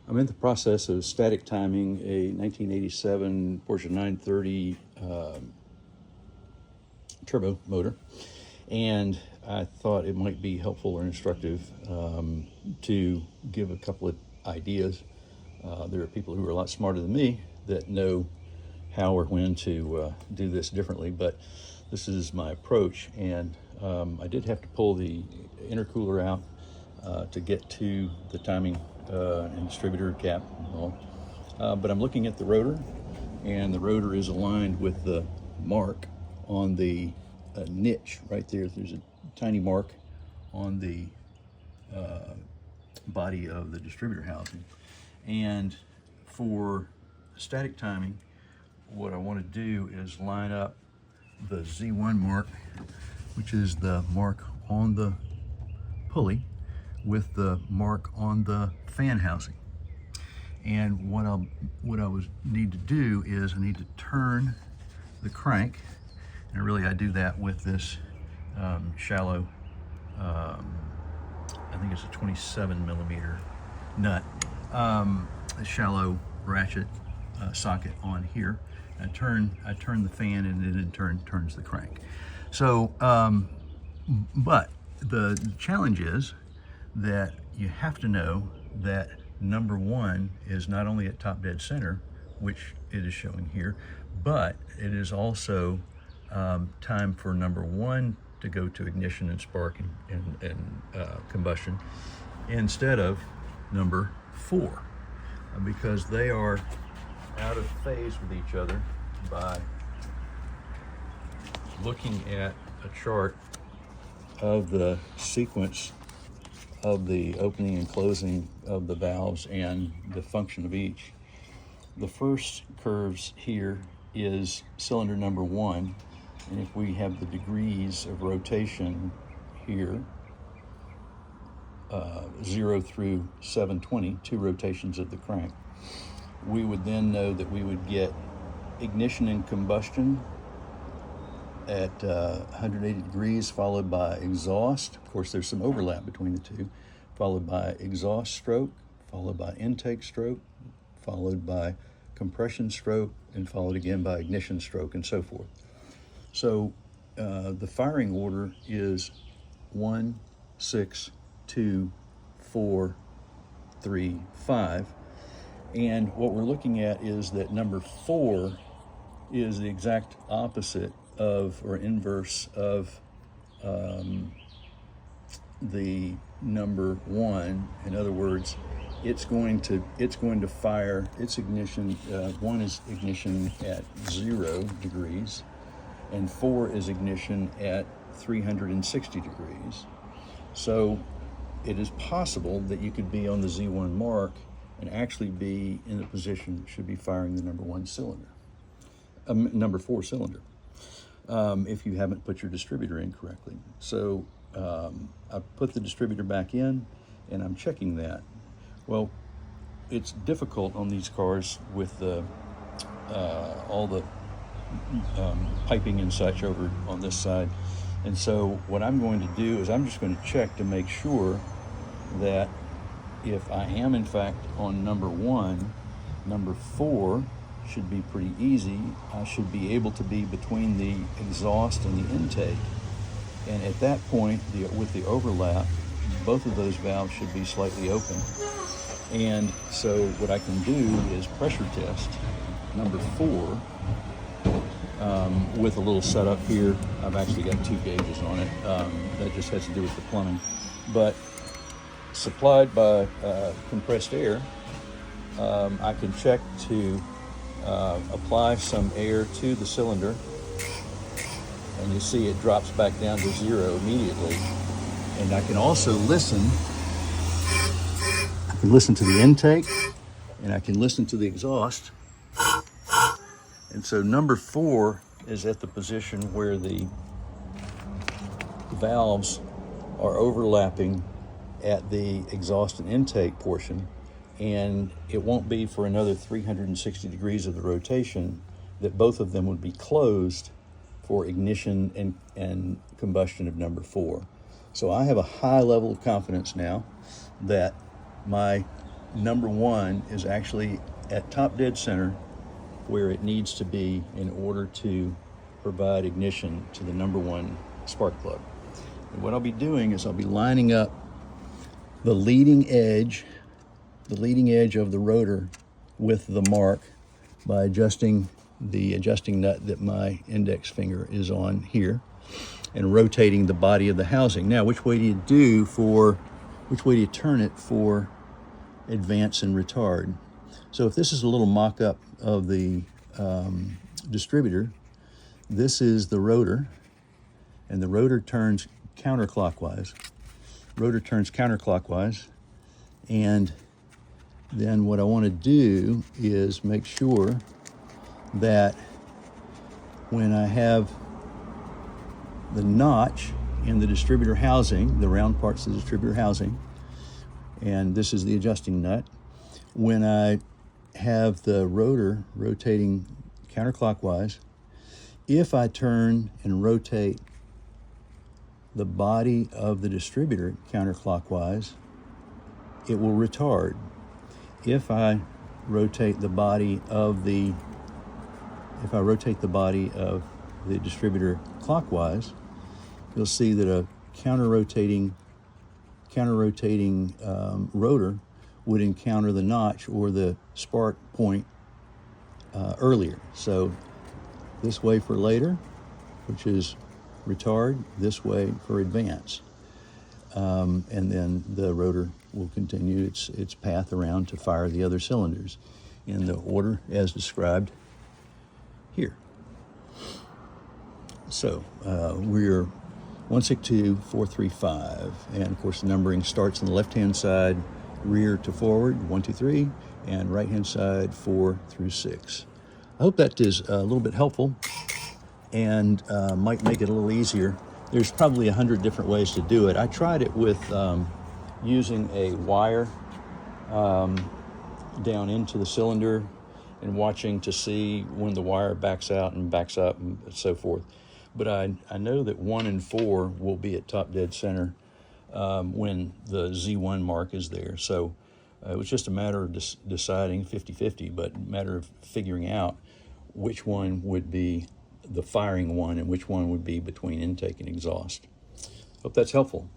I'm in the process of static timing a 1987 Porsche 930 turbo motor, and I thought it might be helpful or instructive to give a couple of ideas. There are people who are a lot smarter than me that know how or when to do this differently, but this is my approach. And I did have to pull the intercooler out to get to the timing and distributor cap and all. But I'm looking at the rotor, and the rotor is aligned with the mark on the niche right there. There's a tiny mark on the body of the distributor housing. And for static timing, what I want to do is line up the Z1 mark, which is the mark on the pulley, with the mark on the fan housing. And what I need to do is I need to turn the crank, and really I do that with this shallow, I think it's a 27 millimeter nut, a shallow ratchet socket on here. I turn the fan, and it in turn turns the crank. So, but the challenge is that you have to know that number one is not only at top dead center, which it is showing here, but it is also time for number one to go to ignition and spark and combustion instead of number four, because they are out of phase with each other by looking at a chart of the sequence of the opening and closing of the valves and the function of each. The first curves here is cylinder number one, and if we have the degrees of rotation here, 0 through 720, 2 rotations of the crank, we would then know that we would get ignition and combustion at 180 degrees, followed by exhaust. Of course, there's some overlap between the two, followed by exhaust stroke, followed by intake stroke, followed by compression stroke, and followed again by ignition stroke, and so forth. So the firing order is 1, 6, 2, 4, 3, 5. And what we're looking at is that number 4 is the exact opposite of, or inverse of, the number 1. In other words, it's going to fire its ignition. 1 is ignition at 0 degrees, and 4 is ignition at 360 degrees. So it is possible that you could be on the Z1 mark and actually be in the position that should be firing the number 1 cylinder, number 4 cylinder, if you haven't put your distributor in correctly. So I put the distributor back in, and I'm checking that. Well, it's difficult on these cars with the all the piping and such over on this side. And so what I'm going to do is I'm just going to check to make sure that if I am in fact on number 1, number 4 should be pretty easy. I should be able to be between the exhaust and the intake. And at that point, with the overlap, both of those valves should be slightly open. And so what I can do is pressure test number 4 with a little setup here. I've actually got 2 gauges on it. That just has to do with the plumbing. But supplied by compressed air, I can check to apply some air to the cylinder, and you see it drops back down to 0 immediately. And I can also listen. I can listen to the intake, and I can listen to the exhaust. And so number 4 is at the position where the valves are overlapping at the exhaust and intake portion, and it won't be for another 360 degrees of the rotation that both of them would be closed for ignition and combustion of number 4. So I have a high level of confidence now that my number one is actually at top dead center where it needs to be in order to provide ignition to the number one spark plug. And what I'll be doing is I'll be lining up the leading edge of the rotor with the mark by adjusting the adjusting nut that my index finger is on here and rotating the body of the housing. Now, which way do you turn it for advance and retard? So if this is a little mock-up of the distributor, this is the rotor, and the rotor turns counterclockwise. And then what I want to do is make sure that when I have the notch in the distributor housing, the round part's the distributor housing, and this is the adjusting nut. When I have the rotor rotating counterclockwise, if I turn and rotate the body of the distributor counterclockwise, it will retard. If I rotate the body of the distributor clockwise, you'll see that a counter-rotating rotor would encounter the notch or the spark point earlier. So this way for later, which is retard, this way for advance. And then the rotor will continue its path around to fire the other cylinders in the order as described here. So we're 162, 435, and of course the numbering starts on the left-hand side, rear to forward, 1, 2, 3, and right-hand side, 4 through 6. I hope that is a little bit helpful and might make it a little easier. There's probably 100 different ways to do it. I tried it with using a wire down into the cylinder and watching to see when the wire backs out and backs up and so forth. But I know that 1 and 4 will be at top dead center when the Z1 mark is there. So it was just a matter of deciding 50-50, but a matter of figuring out which one would be the firing one and which one would be between intake and exhaust. Hope that's helpful.